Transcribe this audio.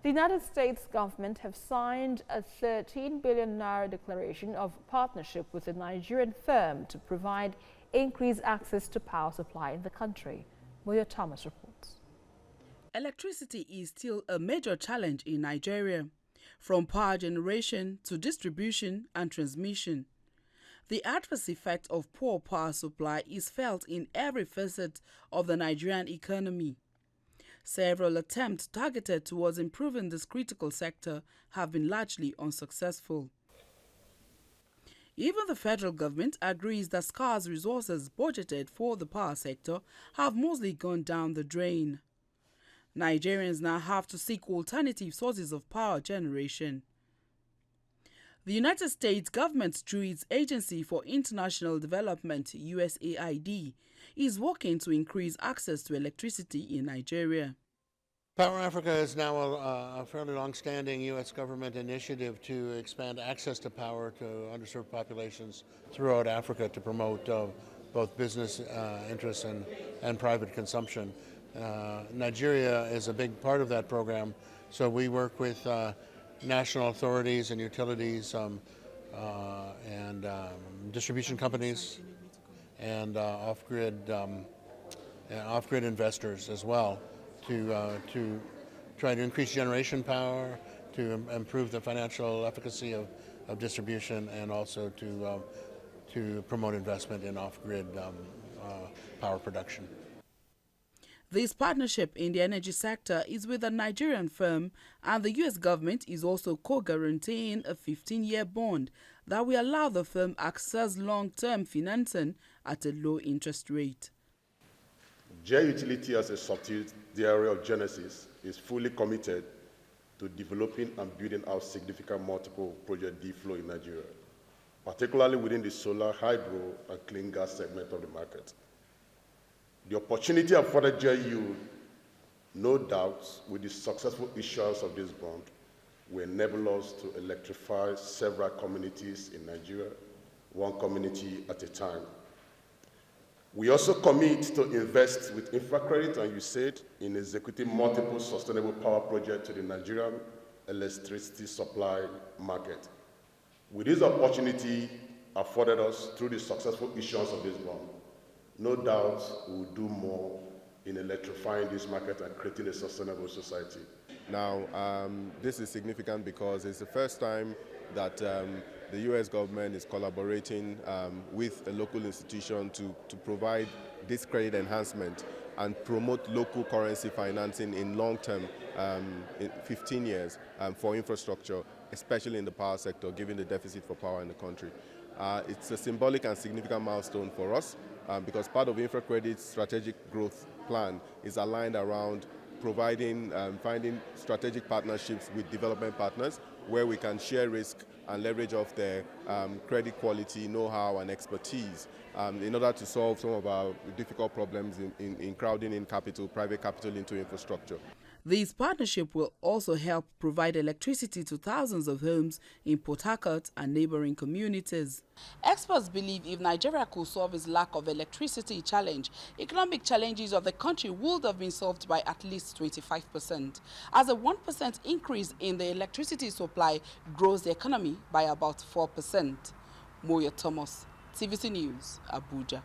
The United States government have signed a 13 billion naira declaration of partnership with a Nigerian firm to provide increased access to power supply in the country. Moyo Thomas reports. Electricity is still a major challenge in Nigeria, from power generation to distribution and transmission. The adverse effect of poor power supply is felt in every facet of the Nigerian economy. Several attempts targeted towards improving this critical sector have been largely unsuccessful. Even the federal government agrees that scarce resources budgeted for the power sector have mostly gone down the drain. Nigerians now have to seek alternative sources of power generation. The United States government, through its Agency for International Development (USAID), is working to increase access to electricity in Nigeria. Power Africa is now a fairly long-standing U.S. government initiative to expand access to power to underserved populations throughout Africa to promote both business interests and private consumption. Nigeria is a big part of that program, so we work with national authorities and utilities and distribution companies and off-grid investors as well to try to increase generation power, to improve the financial efficacy of distribution, and also to promote investment in off-grid power production. This partnership in the energy sector is with a Nigerian firm, and the U.S. government is also co-guaranteeing a 15-year bond that will allow the firm access long-term financing at a low interest rate. J Utility, as a subsidiary of Genesis, is fully committed to developing and building out significant multiple project deal flow in Nigeria, particularly within the solar, hydro, and clean gas segment of the market. The opportunity afforded JU, no doubt, with the successful issuance of this bond, will enable us to electrify several communities in Nigeria, one community at a time. We also commit to invest with InfraCredit and USAID in executing multiple sustainable power projects to the Nigerian electricity supply market. With this opportunity afforded us through the successful issuance of this bond, no doubt we will do more in electrifying this market and creating a sustainable society. Now, this is significant because it's the first time that the U.S. government is collaborating with a local institution to provide this credit enhancement and promote local currency financing in long term, in 15 years, for infrastructure, especially in the power sector, given the deficit for power in the country. It's a symbolic and significant milestone for us because part of InfraCredit's strategic growth plan is aligned around providing, finding strategic partnerships with development partners where we can share risk and leverage off their credit quality, know-how, and expertise in order to solve some of our difficult problems in crowding in capital, private capital into infrastructure. This partnership will also help provide electricity to thousands of homes in Port Harcourt and neighboring communities. Experts believe if Nigeria could solve its lack of electricity challenge, economic challenges of the country would have been solved by at least 25%, as a 1% increase in the electricity supply grows the economy by about 4%. Moyo Thomas, TVC News, Abuja.